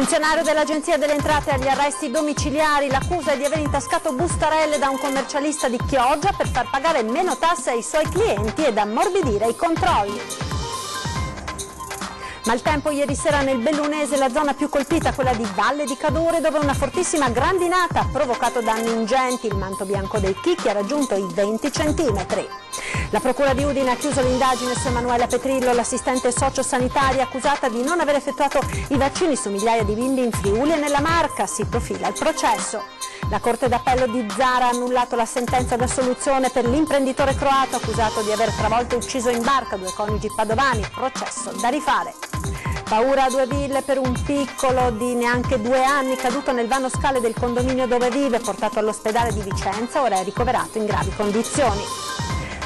Funzionario dell'Agenzia delle Entrate agli arresti domiciliari, l'accusa è di aver intascato bustarelle da un commercialista di Chioggia per far pagare meno tasse ai suoi clienti ed ammorbidire i controlli. Maltempo ieri sera nel Bellunese, la zona più colpita, quella di Valle di Cadore, dove una fortissima grandinata ha provocato danni ingenti. Il manto bianco dei chicchi ha raggiunto i 20 centimetri. La Procura di Udine ha chiuso l'indagine su Emanuela Petrillo, l'assistente sociosanitaria accusata di non aver effettuato i vaccini su migliaia di bimbi in Friuli e nella Marca. Si profila il processo. La Corte d'Appello di Zara ha annullato la sentenza d'assoluzione per l'imprenditore croato accusato di aver travolto e ucciso in barca 2 coniugi padovani. Processo da rifare. Paura a 2 ville per un piccolo di neanche 2 anni caduto nel vano scale del condominio dove vive, portato all'ospedale di Vicenza, ora è ricoverato in gravi condizioni.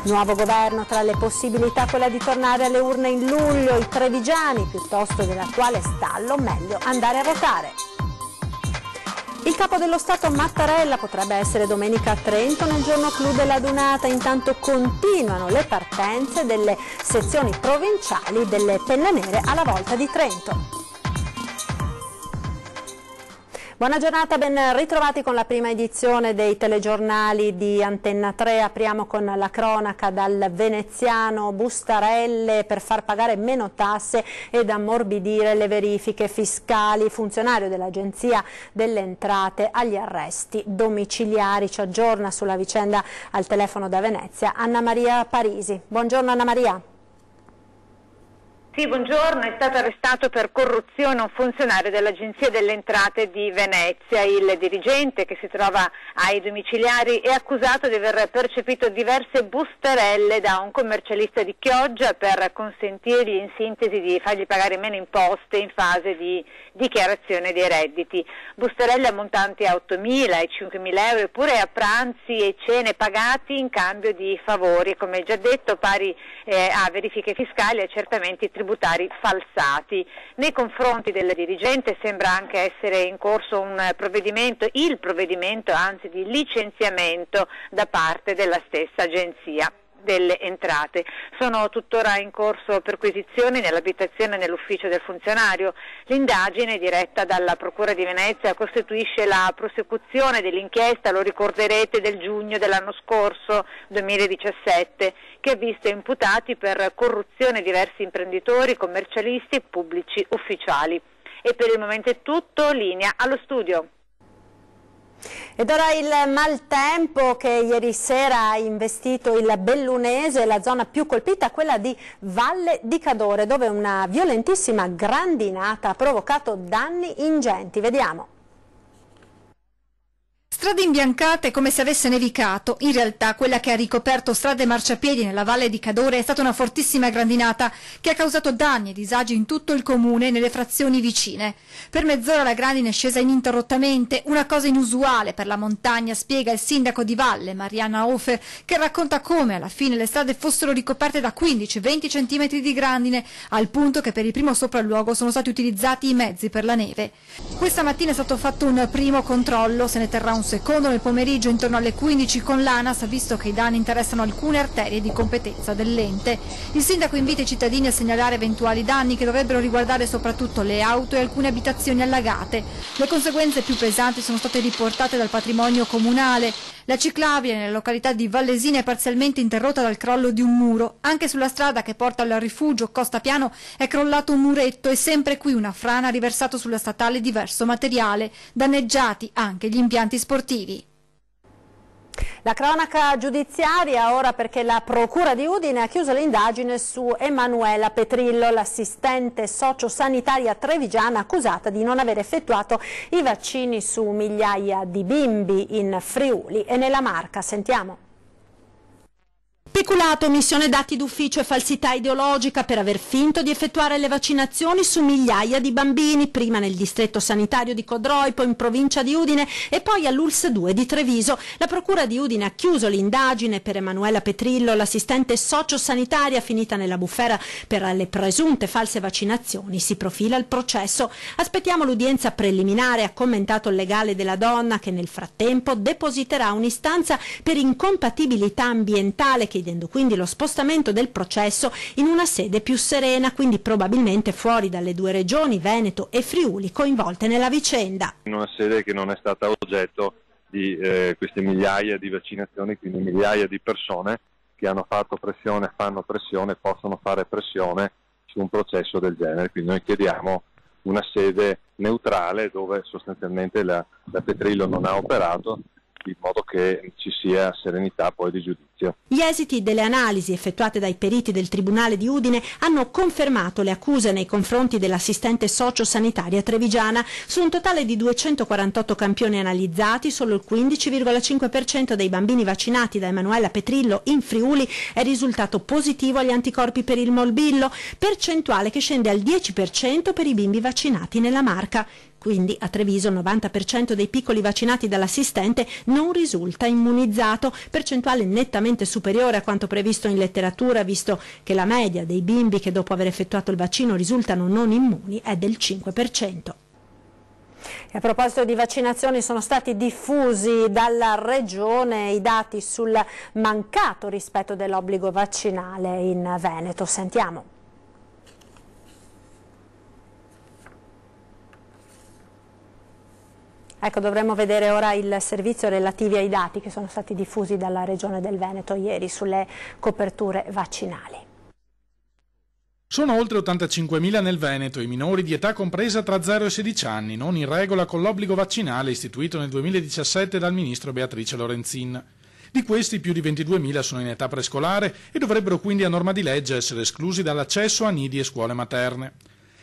Nuovo governo, tra le possibilità quella di tornare alle urne in luglio. I trevigiani, piuttosto dell'attuale stallo, meglio andare a votare. Il capo dello Stato Mattarella potrebbe essere domenica a Trento nel giorno clou della Dunata. Intanto continuano le partenze delle sezioni provinciali delle Penne Nere alla Volta di Trento. Buona giornata, ben ritrovati con la prima edizione dei telegiornali di Antenna 3. Apriamo con la cronaca dal veneziano: bustarelle per far pagare meno tasse ed ammorbidire le verifiche fiscali. Funzionario dell'Agenzia delle Entrate agli arresti domiciliari. Ci aggiorna sulla vicenda al telefono da Venezia Anna Maria Parisi. Buongiorno Anna Maria. Sì, buongiorno. È stato arrestato per corruzione un funzionario dell'Agenzia delle Entrate di Venezia. Il dirigente, che si trova ai domiciliari, è accusato di aver percepito diverse bustarelle da un commercialista di Chioggia per consentirgli in sintesi di fargli pagare meno imposte in fase di dichiarazione dei redditi. Bustarelle ammontanti a 8.000 e 5.000 euro, eppure a pranzi e cene pagati in cambio di favori, come già detto, pari a verifiche fiscali e accertamenti tributari falsati. Nei confronti del dirigente sembra anche essere in corso il provvedimento anzi di licenziamento da parte della stessa Agenzia delle Entrate. Sono tuttora in corso perquisizioni nell'abitazione e nell'ufficio del funzionario. L'indagine, diretta dalla Procura di Venezia, costituisce la prosecuzione dell'inchiesta, lo ricorderete, del giugno dell'anno scorso, 2017, che ha visto imputati per corruzione diversi imprenditori, commercialisti e pubblici ufficiali. E per il momento è tutto, linea allo studio. Ed ora il maltempo che ieri sera ha investito il Bellunese, la zona più colpita, quella di Valle di Cadore, dove una violentissima grandinata ha provocato danni ingenti. Vediamo. Strade imbiancate come se avesse nevicato. In realtà quella che ha ricoperto strade e marciapiedi nella Valle di Cadore è stata una fortissima grandinata che ha causato danni e disagi in tutto il comune e nelle frazioni vicine. Per mezz'ora la grandine è scesa ininterrottamente, una cosa inusuale per la montagna, spiega il sindaco di Valle, Mariana Hofer, che racconta come alla fine le strade fossero ricoperte da 15-20 centimetri di grandine, al punto che per il primo sopralluogo sono stati utilizzati i mezzi per la neve. Questa mattina è stato fatto un primo controllo, se ne terrà un secondo nel pomeriggio intorno alle 15 con l'ANAS, visto che i danni interessano alcune arterie di competenza dell'ente. Il sindaco invita i cittadini a segnalare eventuali danni che dovrebbero riguardare soprattutto le auto e alcune abitazioni allagate. Le conseguenze più pesanti sono state riportate dal patrimonio comunale. La ciclabile nella località di Vallesina è parzialmente interrotta dal crollo di un muro. Anche sulla strada che porta al rifugio Costa Piano è crollato un muretto e sempre qui una frana ha riversato sulla statale diverso materiale, danneggiati anche gli impianti sportivi. La cronaca giudiziaria ora, perché la Procura di Udine ha chiuso l'indagine su Emanuela Petrillo, l'assistente sociosanitaria trevigiana accusata di non aver effettuato i vaccini su migliaia di bimbi in Friuli e nella Marca. Sentiamo. Peculato, omissione dati d'ufficio e falsità ideologica per aver finto di effettuare le vaccinazioni su migliaia di bambini, prima nel distretto sanitario di Codroi, poi in provincia di Udine e poi all'ULSS 2 di Treviso. La Procura di Udine ha chiuso l'indagine per Emanuela Petrillo, l'assistente sociosanitaria finita nella bufera per le presunte false vaccinazioni. Si profila il processo. Aspettiamo l'udienza preliminare, ha commentato il legale della donna, che nel frattempo depositerà un'istanza per incompatibilità ambientale che chiedendo quindi lo spostamento del processo in una sede più serena, quindi probabilmente fuori dalle due regioni, Veneto e Friuli, coinvolte nella vicenda. In una sede che non è stata oggetto di queste migliaia di vaccinazioni, quindi migliaia di persone che hanno fatto pressione, fanno pressione, possono fare pressione su un processo del genere. Quindi noi chiediamo una sede neutrale dove sostanzialmente la Petrillo non ha operato, in modo che ci sia serenità poi di giudizio. Gli esiti delle analisi effettuate dai periti del Tribunale di Udine hanno confermato le accuse nei confronti dell'assistente sociosanitaria trevigiana. Su un totale di 248 campioni analizzati, solo il 15,5% dei bambini vaccinati da Emanuela Petrillo in Friuli è risultato positivo agli anticorpi per il morbillo, percentuale che scende al 10% per i bimbi vaccinati nella Marca. Quindi a Treviso il 90% dei piccoli vaccinati dall'assistente non risulta immunizzato, percentuale nettamente superiore a quanto previsto in letteratura, visto che la media dei bimbi che dopo aver effettuato il vaccino risultano non immuni è del 5%. E a proposito di vaccinazioni, sono stati diffusi dalla Regione i dati sul mancato rispetto dell'obbligo vaccinale in Veneto. Sentiamo. Ecco, dovremmo vedere ora il servizio relativi ai dati che sono stati diffusi dalla Regione del Veneto ieri sulle coperture vaccinali. Sono oltre 85.000 nel Veneto i minori di età compresa tra 0 e 16 anni, non in regola con l'obbligo vaccinale istituito nel 2017 dal ministro Beatrice Lorenzin. Di questi più di 22.000 sono in età prescolare e dovrebbero quindi a norma di legge essere esclusi dall'accesso a nidi e scuole materne.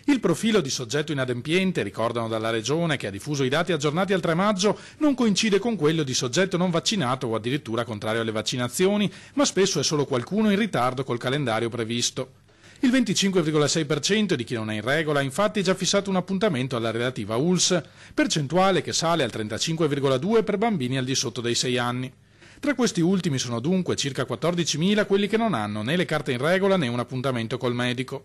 Il profilo di soggetto inadempiente, ricordano dalla Regione che ha diffuso i dati aggiornati al 3 maggio, non coincide con quello di soggetto non vaccinato o addirittura contrario alle vaccinazioni, ma spesso è solo qualcuno in ritardo col calendario previsto. Il 25,6% di chi non è in regola ha infatti già fissato un appuntamento alla relativa ULS, percentuale che sale al 35,2% per bambini al di sotto dei 6 anni. Tra questi ultimi sono dunque circa 14.000 quelli che non hanno né le carte in regola né un appuntamento col medico.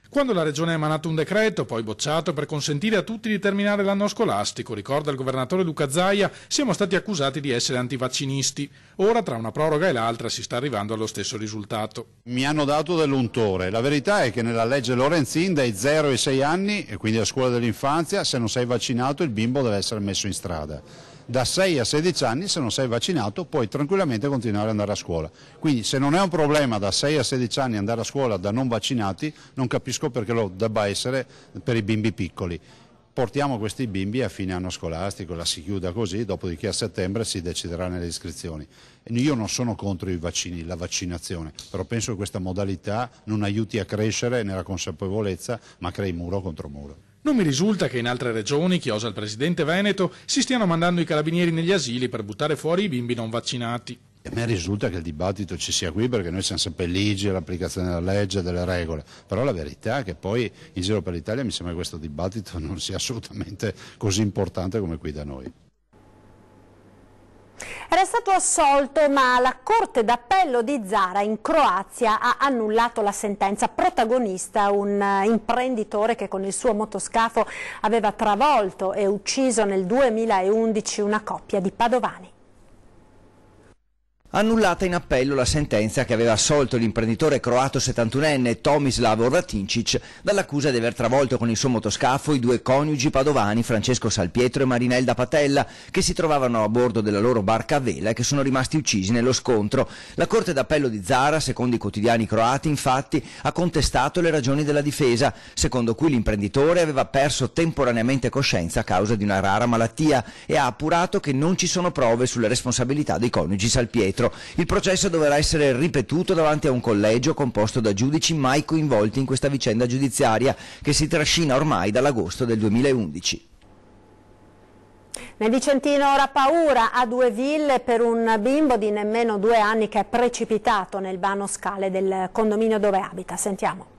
Quando la Regione ha emanato un decreto, poi bocciato, per consentire a tutti di terminare l'anno scolastico, ricorda il governatore Luca Zaia, siamo stati accusati di essere antivaccinisti. Ora, tra una proroga e l'altra, si sta arrivando allo stesso risultato. Mi hanno dato dell'untore. La verità è che nella legge Lorenzin dai 0 ai 6 anni, e quindi a scuola dell'infanzia, se non sei vaccinato il bimbo deve essere messo in strada. Da 6 a 16 anni, se non sei vaccinato, puoi tranquillamente continuare ad andare a scuola. Quindi se non è un problema da 6 a 16 anni andare a scuola da non vaccinati, non capisco perché lo debba essere per i bimbi piccoli. Portiamo questi bimbi a fine anno scolastico, la si chiuda così, dopodiché a settembre si deciderà nelle iscrizioni. Io non sono contro i vaccini, la vaccinazione, però penso che questa modalità non aiuti a crescere nella consapevolezza, ma crei muro contro muro. Non mi risulta che in altre regioni, chi osa il presidente Veneto, si stiano mandando i carabinieri negli asili per buttare fuori i bimbi non vaccinati. A me risulta che il dibattito ci sia qui perché noi siamo sempre ligi all'applicazione della legge, delle regole, però la verità è che poi in giro per l'Italia mi sembra che questo dibattito non sia assolutamente così importante come qui da noi. Era stato assolto, ma la Corte d'Appello di Zara in Croazia ha annullato la sentenza. Protagonista un imprenditore che con il suo motoscafo aveva travolto e ucciso nel 2011 una coppia di padovani. Annullata in appello la sentenza che aveva assolto l'imprenditore croato 71enne Tomislav Oratincic dall'accusa di aver travolto con il suo motoscafo i due coniugi padovani Francesco Salpietro e Marinelda Patella, che si trovavano a bordo della loro barca a vela e che sono rimasti uccisi nello scontro. La Corte d'Appello di Zara, secondo i quotidiani croati, infatti ha contestato le ragioni della difesa, secondo cui l'imprenditore aveva perso temporaneamente coscienza a causa di una rara malattia, e ha appurato che non ci sono prove sulle responsabilità dei coniugi Salpietro. Il processo dovrà essere ripetuto davanti a un collegio composto da giudici mai coinvolti in questa vicenda giudiziaria che si trascina ormai dall'agosto del 2011. Nel Vicentino ora paura a Due Ville per un bimbo di nemmeno 2 anni che è precipitato nel vano scale del condominio dove abita. Sentiamo.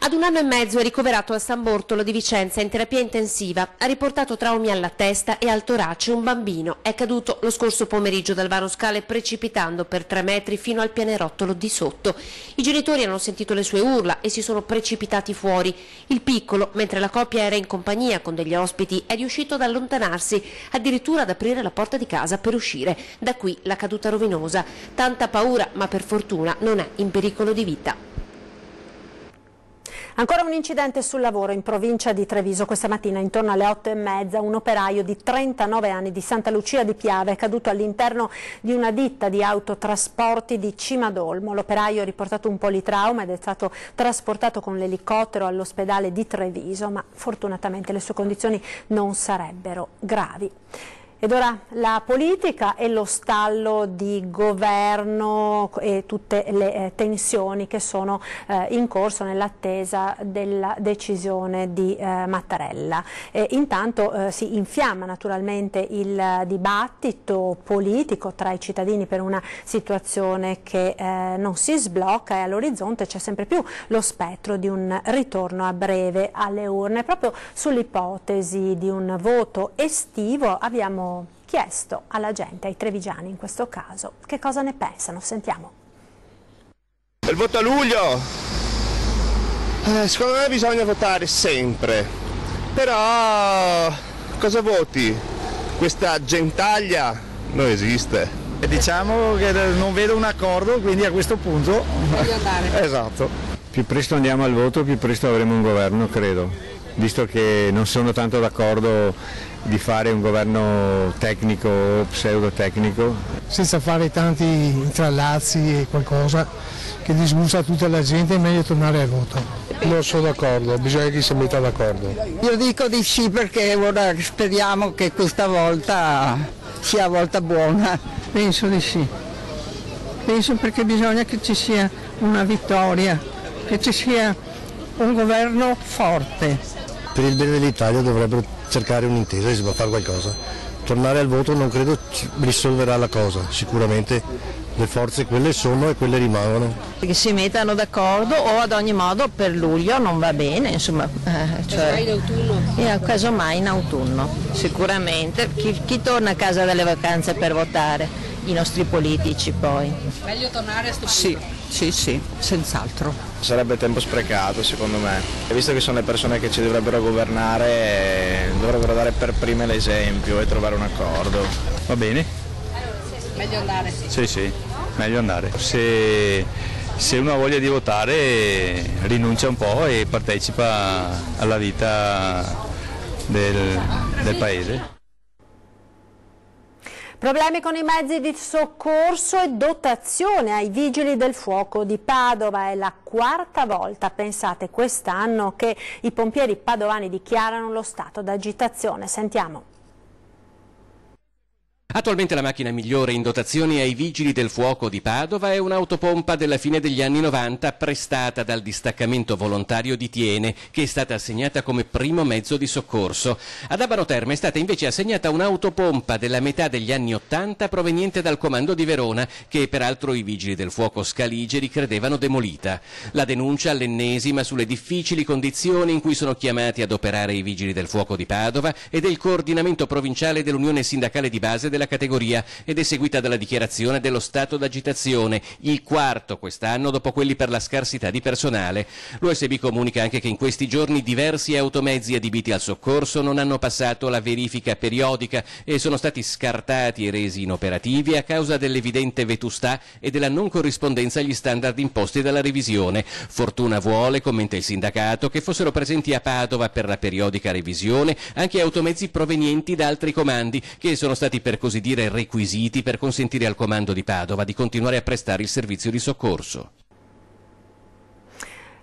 Ad 1 anno e mezzo è ricoverato al San Bortolo di Vicenza in terapia intensiva. Ha riportato traumi alla testa e al torace. Un bambino è caduto lo scorso pomeriggio dal vano scale precipitando per 3 metri fino al pianerottolo di sotto. I genitori hanno sentito le sue urla e si sono precipitati fuori. Il piccolo, mentre la coppia era in compagnia con degli ospiti, è riuscito ad allontanarsi, addirittura ad aprire la porta di casa per uscire. Da qui la caduta rovinosa. Tanta paura, ma per fortuna non è in pericolo di vita. Ancora un incidente sul lavoro in provincia di Treviso. Questa mattina intorno alle 8:30 un operaio di 39 anni di Santa Lucia di Piave è caduto all'interno di una ditta di autotrasporti di Cimadolmo. L'operaio ha riportato un politrauma ed è stato trasportato con l'elicottero all'ospedale di Treviso, ma fortunatamente le sue condizioni non sarebbero gravi. Ed ora la politica e lo stallo di governo e tutte le tensioni che sono in corso nell'attesa della decisione di Mattarella. Intanto si infiamma naturalmente il dibattito politico tra i cittadini per una situazione che non si sblocca e all'orizzonte c'è sempre più lo spettro di un ritorno a breve alle urne. Proprio sull'ipotesi di un voto estivo abbiamo chiesto alla gente, ai trevigiani in questo caso, che cosa ne pensano. Sentiamo. Il voto a luglio? Secondo me bisogna votare sempre, però cosa voti? Questa gentaglia non esiste. Diciamo che non vedo un accordo, quindi a questo punto voglio andare. Esatto. Più presto andiamo al voto, più presto avremo un governo, credo, visto che non sono tanto d'accordo di fare un governo tecnico o pseudotecnico. Senza fare tanti intrallazzi e qualcosa che disgusta tutta la gente, è meglio tornare al voto. Non sono d'accordo, bisogna che si metta d'accordo. Io dico di sì perché ora speriamo che questa volta sia volta buona. Penso di sì. Penso perché bisogna che ci sia una vittoria, che ci sia un governo forte. Per il bene dell'Italia dovrebbero cercare un'intesa e si può fare qualcosa. Tornare al voto non credo risolverà la cosa, sicuramente le forze quelle sono e quelle rimangono. Che si mettano d'accordo o ad ogni modo per luglio non va bene, insomma. Casomai in autunno? Casomai in autunno, sicuramente. Chi torna a casa dalle vacanze per votare? I nostri politici poi. Meglio tornare a sto punto? Sì, senz'altro. Sarebbe tempo sprecato secondo me, e visto che sono le persone che ci dovrebbero governare, dovrebbero dare per prime l'esempio e trovare un accordo. Va bene? Meglio andare? Sì, meglio andare. Se uno ha voglia di votare rinuncia un po' e partecipa alla vita del paese. Problemi con i mezzi di soccorso e dotazione ai vigili del fuoco di Padova. È la 4ª volta, pensate, quest'anno che i pompieri padovani dichiarano lo stato d'agitazione. Sentiamo. Attualmente la macchina migliore in dotazione ai vigili del fuoco di Padova è un'autopompa della fine degli anni 90 prestata dal distaccamento volontario di Tiene, che è stata assegnata come primo mezzo di soccorso. Ad Abano Terme è stata invece assegnata un'autopompa della metà degli anni 80 proveniente dal comando di Verona, che peraltro i vigili del fuoco scaligeri credevano demolita. La denuncia all'ennesima sulle difficili condizioni in cui sono chiamati ad operare i vigili del fuoco di Padova e del coordinamento provinciale dell'Unione Sindacale di Base della categoria, ed è seguita dalla dichiarazione dello stato d'agitazione, il 4º quest'anno dopo quelli per la scarsità di personale. L'USB comunica anche che in questi giorni diversi automezzi adibiti al soccorso non hanno passato la verifica periodica e sono stati scartati e resi inoperativi a causa dell'evidente vetustà e della non corrispondenza agli standard imposti dalla revisione. Fortuna vuole, commenta il sindacato, che fossero presenti a Padova per la periodica revisione anche automezzi provenienti da altri comandi che sono stati per così dire requisiti per consentire al comando di Padova di continuare a prestare il servizio di soccorso.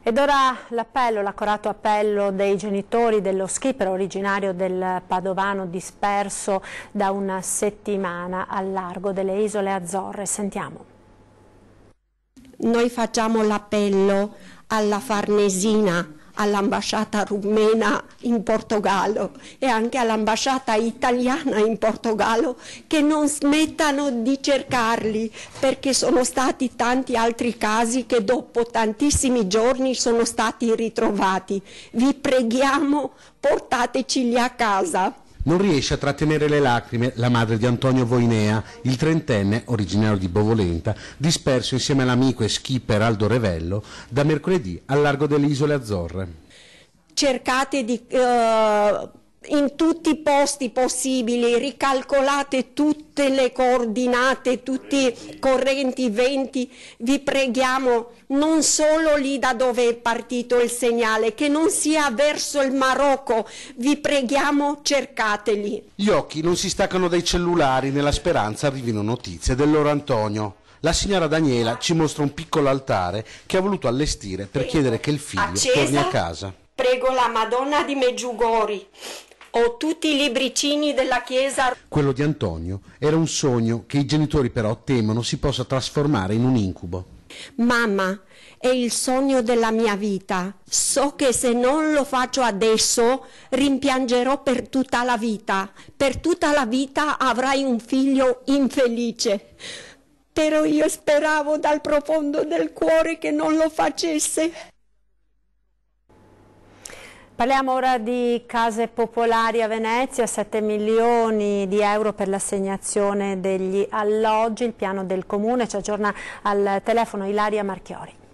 Ed ora l'appello, l'accorato appello dei genitori dello skipper originario del Padovano disperso da una settimana al largo delle Isole Azzorre. Sentiamo. Noi facciamo l'appello alla Farnesina, all'ambasciata rumena in Portogallo e anche all'ambasciata italiana in Portogallo che non smettano di cercarli, perché sono stati tanti altri casi che dopo tantissimi giorni sono stati ritrovati. Vi preghiamo, portateceli a casa. Non riesce a trattenere le lacrime la madre di Antonio Voinea, il trentenne, originario di Bovolenta, disperso insieme all'amico e skipper Aldo Revello da mercoledì al largo delle Isole Azzorre. Cercate in tutti i posti possibili, ricalcolate tutte le coordinate, tutti i correnti, venti, vi preghiamo, non solo lì da dove è partito il segnale, che non sia verso il Marocco, vi preghiamo, cercateli. Gli occhi non si staccano dai cellulari nella speranza arrivino notizie del loro Antonio. La signora Daniela ci mostra un piccolo altare che ha voluto allestire per chiedere che il figlio torni a casa. Prego la Madonna di Meggiugori o tutti i libricini della chiesa. Quello di Antonio era un sogno che i genitori però temono si possa trasformare in un incubo. Mamma, è il sogno della mia vita. So che se non lo faccio adesso rimpiangerò per tutta la vita. Per tutta la vita avrai un figlio infelice. Però io speravo dal profondo del cuore che non lo facesse. Parliamo ora di case popolari a Venezia, 7 milioni di euro per l'assegnazione degli alloggi, il piano del comune. Ci aggiorna al telefono Ilaria Marchiori.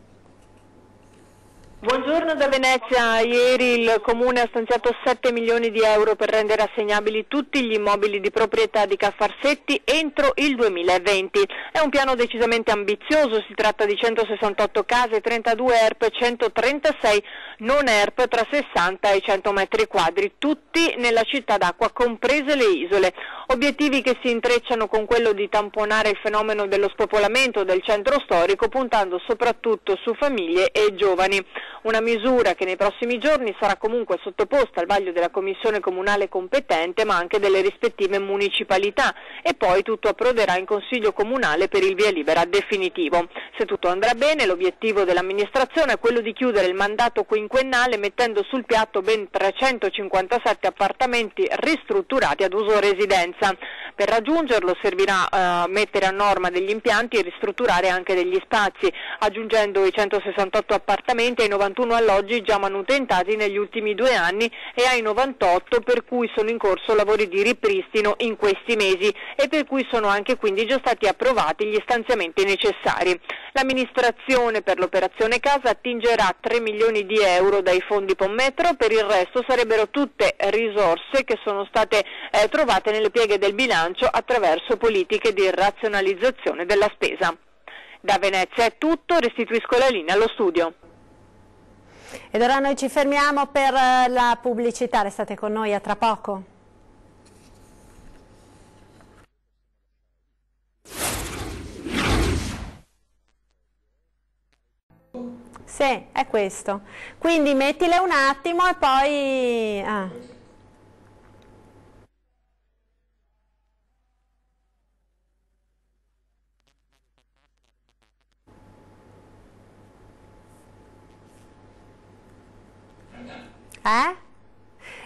Buongiorno da Venezia. Ieri il Comune ha stanziato 7 milioni di euro per rendere assegnabili tutti gli immobili di proprietà di Ca' Farsetti entro il 2020. È un piano decisamente ambizioso, si tratta di 168 case, 32 ERP, 136 non ERP tra 60 e 100 metri quadri, tutti nella città d'acqua, comprese le isole. Obiettivi che si intrecciano con quello di tamponare il fenomeno dello spopolamento del centro storico, puntando soprattutto su famiglie e giovani. Una misura che nei prossimi giorni sarà comunque sottoposta al vaglio della commissione comunale competente, ma anche delle rispettive municipalità, e poi tutto approderà in consiglio comunale per il via libera definitivo. Se tutto andrà bene, l'obiettivo dell'amministrazione è quello di chiudere il mandato quinquennale mettendo sul piatto ben 357 appartamenti ristrutturati ad uso residenza. Per raggiungerlo servirà mettere a norma degli impianti e ristrutturare anche degli spazi, aggiungendo i 168 appartamenti ai 91 alloggi già manutentati negli ultimi 2 anni e ai 98 per cui sono in corso lavori di ripristino in questi mesi e per cui sono anche quindi già stati approvati gli stanziamenti necessari. L'amministrazione per l'operazione casa attingerà 3 milioni di euro dai fondi Pommetro, per il resto sarebbero tutte risorse che sono state trovate nelle pieghe del bilancio attraverso politiche di razionalizzazione della spesa. Da Venezia è tutto, restituisco la linea allo studio. Ed ora noi ci fermiamo per la pubblicità, restate con noi, a tra poco. Sì, è questo. Quindi mettile un attimo e poi...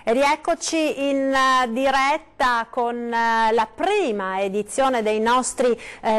E rieccoci in diretta con la prima edizione dei nostri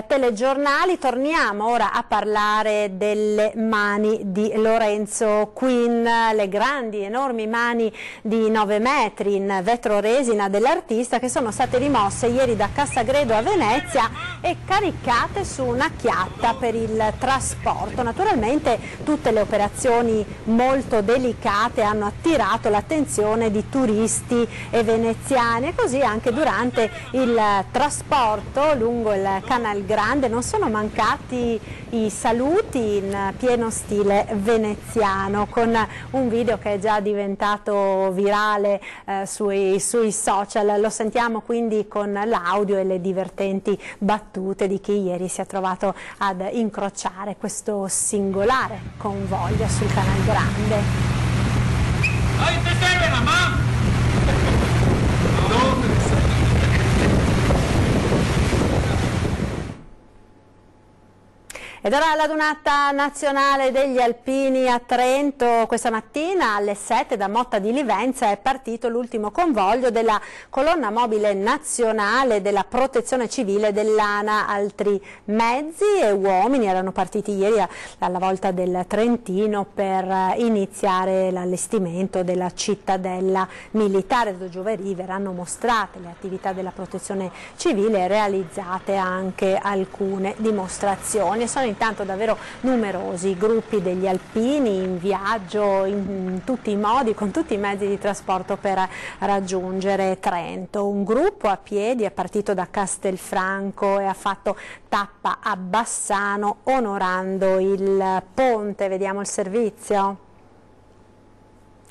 telegiornali. Torniamo ora a parlare delle mani di Lorenzo Quinn, le grandi, enormi mani di 9 metri in vetroresina dell'artista che sono state rimosse ieri da Cassagredo a Venezia e caricate su una chiatta per il trasporto. Naturalmente tutte le operazioni molto delicate hanno attirato l'attenzione di turisti e veneziani, e così anche durante il trasporto lungo il Canal Grande non sono mancati i saluti in pieno stile veneziano, con un video che è già diventato virale sui social. Lo sentiamo quindi con l'audio e le divertenti battute di chi ieri si è trovato ad incrociare questo singolare convoglio sul Canal Grande. Te serve mamma? Ed ora l'adunata nazionale degli alpini a Trento. Questa mattina alle 7 da Motta di Livenza è partito l'ultimo convoglio della colonna mobile nazionale della protezione civile dell'ANA. Altri mezzi e uomini erano partiti ieri alla volta del Trentino per iniziare l'allestimento della cittadella militare. Da giovedì verranno mostrate le attività della protezione civile e realizzate anche alcune dimostrazioni. Sono intanto davvero numerosi i gruppi degli alpini in viaggio in tutti i modi, con tutti i mezzi di trasporto per raggiungere Trento. Un gruppo a piedi è partito da Castelfranco e ha fatto tappa a Bassano onorando il ponte. Vediamo il servizio.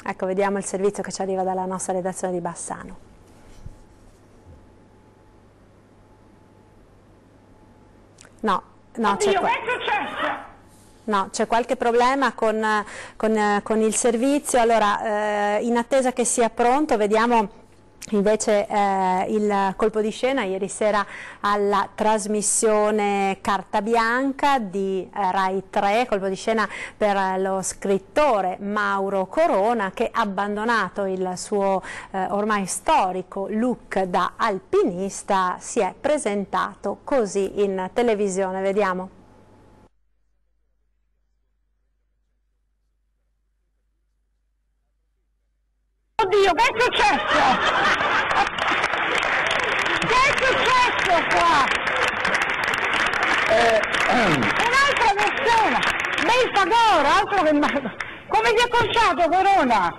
Ecco, vediamo il servizio che ci arriva dalla nostra redazione di Bassano. No, c'è qualche problema con il servizio. Allora, in attesa che sia pronto, vediamo invece il colpo di scena ieri sera alla trasmissione Carta Bianca di Rai 3, colpo di scena per lo scrittore Mauro Corona, che ha abbandonato il suo ormai storico look da alpinista, si è presentato così in televisione. Vediamo. Oddio, che è successo? Che è successo qua? Un'altra persona, bel Fagoro, altro che... Come ti è conciato, Corona?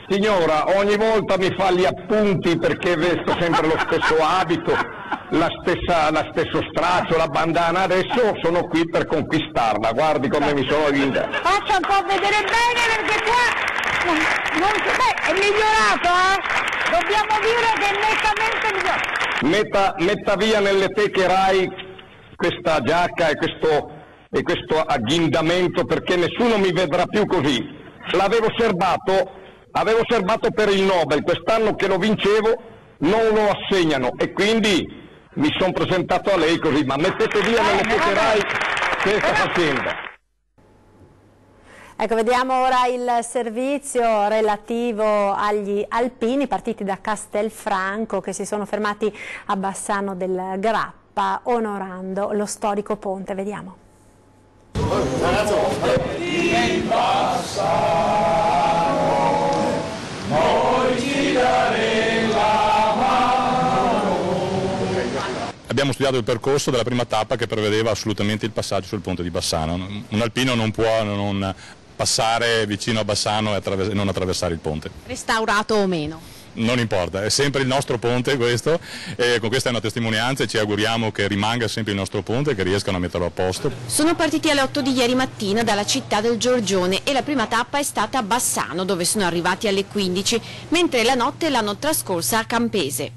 Signora, ogni volta mi fa gli appunti perché vesto sempre lo stesso abito, lo stesso straccio, la bandana. Adesso sono qui per conquistarla, guardi come mi sono vinta. Faccia un po' vedere bene perché qua... è migliorato, Dobbiamo dire che è nettamente migliorato. Metta via nelle teche Rai questa giacca e questo agghindamento, perché nessuno mi vedrà più così. L'avevo serbato per il Nobel, quest'anno che lo vincevo non lo assegnano e quindi mi sono presentato a lei così, ma mettete via nelle teche Rai questa faccenda. Ecco, vediamo ora il servizio relativo agli alpini partiti da Castelfranco che si sono fermati a Bassano del Grappa onorando lo storico ponte. Vediamo. Abbiamo studiato il percorso della prima tappa che prevedeva assolutamente il passaggio sul ponte di Bassano. Un alpino non può non passare vicino a Bassano e non attraversare il ponte. Restaurato o meno? Non importa, è sempre il nostro ponte questo, e con questa è una testimonianza e ci auguriamo che rimanga sempre il nostro ponte e che riescano a metterlo a posto. Sono partiti alle 8 di ieri mattina dalla città del Giorgione e la prima tappa è stata a Bassano, dove sono arrivati alle 15, mentre la notte l'hanno trascorsa a Campese.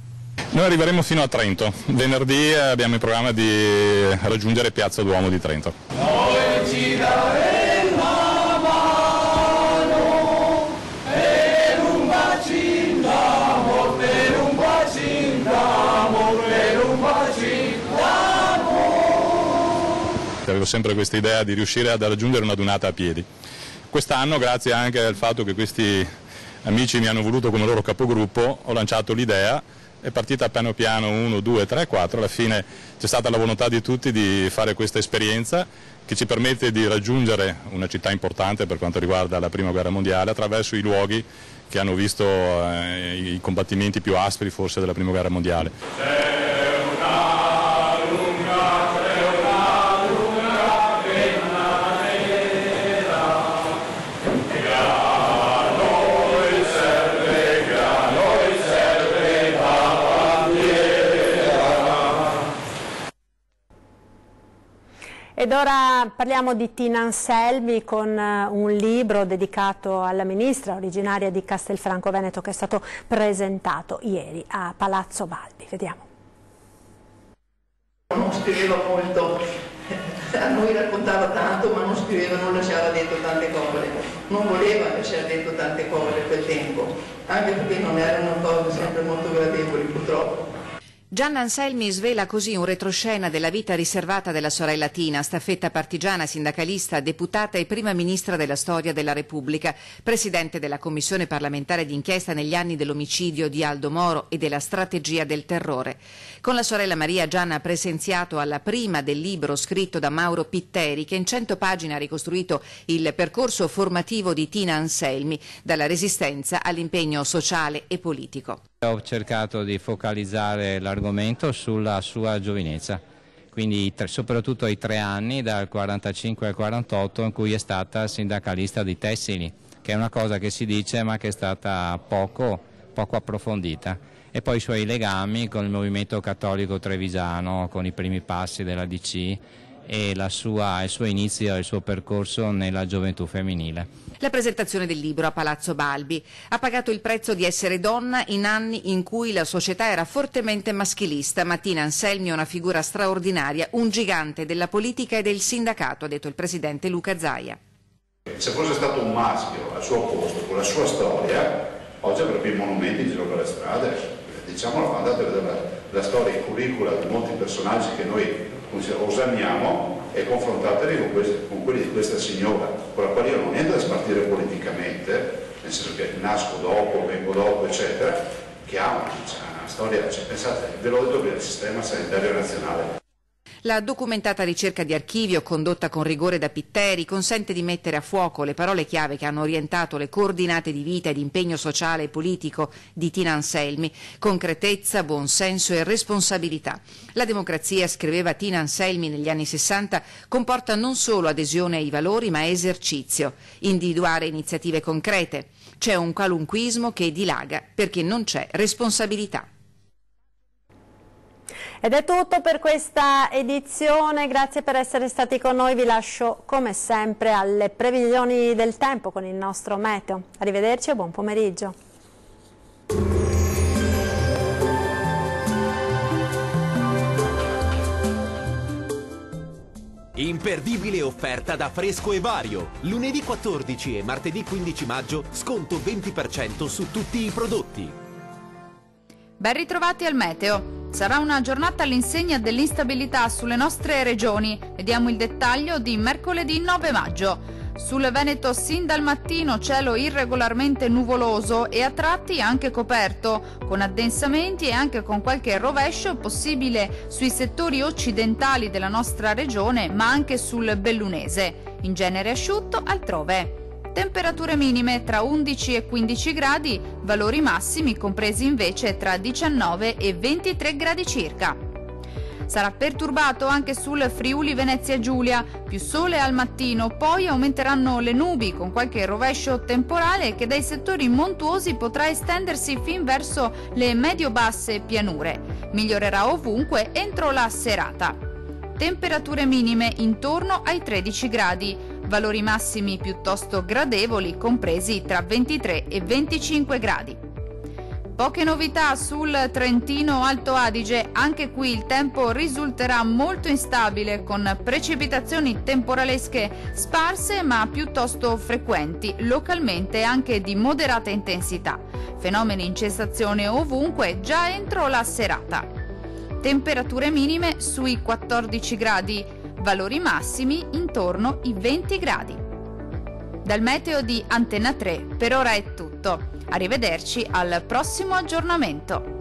Noi arriveremo fino a Trento. Venerdì abbiamo in programma di raggiungere Piazza Duomo di Trento. Noi ci daremo la mano per un bacino d'amor, per un bacino d'amor, per un bacino d'amor. Avevo sempre questa idea di riuscire a raggiungere una dunata a piedi. Quest'anno, grazie anche al fatto che questi amici mi hanno voluto come loro capogruppo, ho lanciato l'idea. È partita piano piano 1, 2, 3, 4, alla fine c'è stata la volontà di tutti di fare questa esperienza che ci permette di raggiungere una città importante per quanto riguarda la Prima Guerra Mondiale attraverso i luoghi che hanno visto i combattimenti più aspri forse della Prima Guerra Mondiale. Ed ora parliamo di Tina Anselmi con un libro dedicato alla ministra originaria di Castelfranco Veneto che è stato presentato ieri a Palazzo Balbi. Vediamo. Non scriveva molto, a noi raccontava tanto ma non scriveva, non lasciava dentro tante cose, non voleva lasciare dentro tante cose a quel tempo, anche perché non erano cose sempre molto gradevoli purtroppo. Gianna Anselmi svela così un retroscena della vita riservata della sorella Tina, staffetta partigiana, sindacalista, deputata e prima ministra della storia della Repubblica, presidente della commissione parlamentare d'inchiesta negli anni dell'omicidio di Aldo Moro e della strategia del terrore. Con la sorella Maria, Gianna ha presenziato alla prima del libro scritto da Mauro Pitteri, che in 100 pagine ha ricostruito il percorso formativo di Tina Anselmi, dalla resistenza all'impegno sociale e politico. Ho cercato di focalizzare l'argomento sulla sua giovinezza, quindi soprattutto ai 3 anni, dal 45 al 48, in cui è stata sindacalista di tessili, che è una cosa che si dice ma che è stata poco approfondita. E poi i suoi legami con il movimento cattolico trevigiano, con i primi passi della DC e il suo inizio e il suo percorso nella gioventù femminile. La presentazione del libro a Palazzo Balbi ha pagato il prezzo di essere donna in anni in cui la società era fortemente maschilista, ma Tina Anselmi è una figura straordinaria, un gigante della politica e del sindacato, ha detto il presidente Luca Zaia. Se fosse stato un maschio al suo posto, con la sua storia, oggi avrebbe i monumenti in giro per le strade. Diciamolo, andate a vedere la storia, il curricula di molti personaggi che noi osanniamo e confrontateli con quelli di questa signora, con la quale io non ho niente da spartire politicamente, nel senso che nasco dopo, vengo dopo, eccetera, che ha una storia, pensate, ve l'ho detto prima, il sistema sanitario nazionale. La documentata ricerca di archivio, condotta con rigore da Pitteri, consente di mettere a fuoco le parole chiave che hanno orientato le coordinate di vita e di impegno sociale e politico di Tina Anselmi: concretezza, buonsenso e responsabilità. La democrazia, scriveva Tina Anselmi negli anni 60, comporta non solo adesione ai valori ma esercizio, individuare iniziative concrete. C'è un qualunquismo che dilaga perché non c'è responsabilità. Ed è tutto per questa edizione, grazie per essere stati con noi, vi lascio come sempre alle previsioni del tempo con il nostro meteo. Arrivederci e buon pomeriggio. Imperdibile offerta da Fresco e Vario. Lunedì 14 e martedì 15 maggio sconto 20% su tutti i prodotti. Ben ritrovati al meteo. Sarà una giornata all'insegna dell'instabilità sulle nostre regioni. Vediamo il dettaglio di mercoledì 9 maggio. Sul Veneto sin dal mattino cielo irregolarmente nuvoloso e a tratti anche coperto, con addensamenti e anche con qualche rovescio possibile sui settori occidentali della nostra regione, ma anche sul bellunese. In genere asciutto altrove. Temperature minime tra 11 e 15 gradi, valori massimi compresi invece tra 19 e 23 gradi circa. Sarà perturbato anche sul Friuli Venezia Giulia, più sole al mattino, poi aumenteranno le nubi con qualche rovescio temporale che dai settori montuosi potrà estendersi fin verso le medio-basse pianure. Migliorerà ovunque entro la serata. Temperature minime intorno ai 13 gradi, valori massimi piuttosto gradevoli compresi tra 23 e 25 gradi. Poche novità sul Trentino Alto Adige, anche qui il tempo risulterà molto instabile con precipitazioni temporalesche sparse ma piuttosto frequenti, localmente anche di moderata intensità. Fenomeni in cessazione ovunque già entro la serata. Temperature minime sui 14 gradi, valori massimi intorno ai 20 gradi. Dal meteo di Antenna 3 per ora è tutto. Arrivederci al prossimo aggiornamento.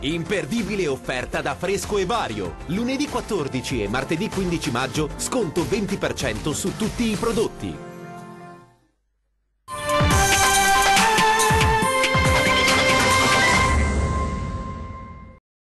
Imperdibile offerta da Fresco e Vario. Lunedì 14 e martedì 15 maggio sconto 20% su tutti i prodotti.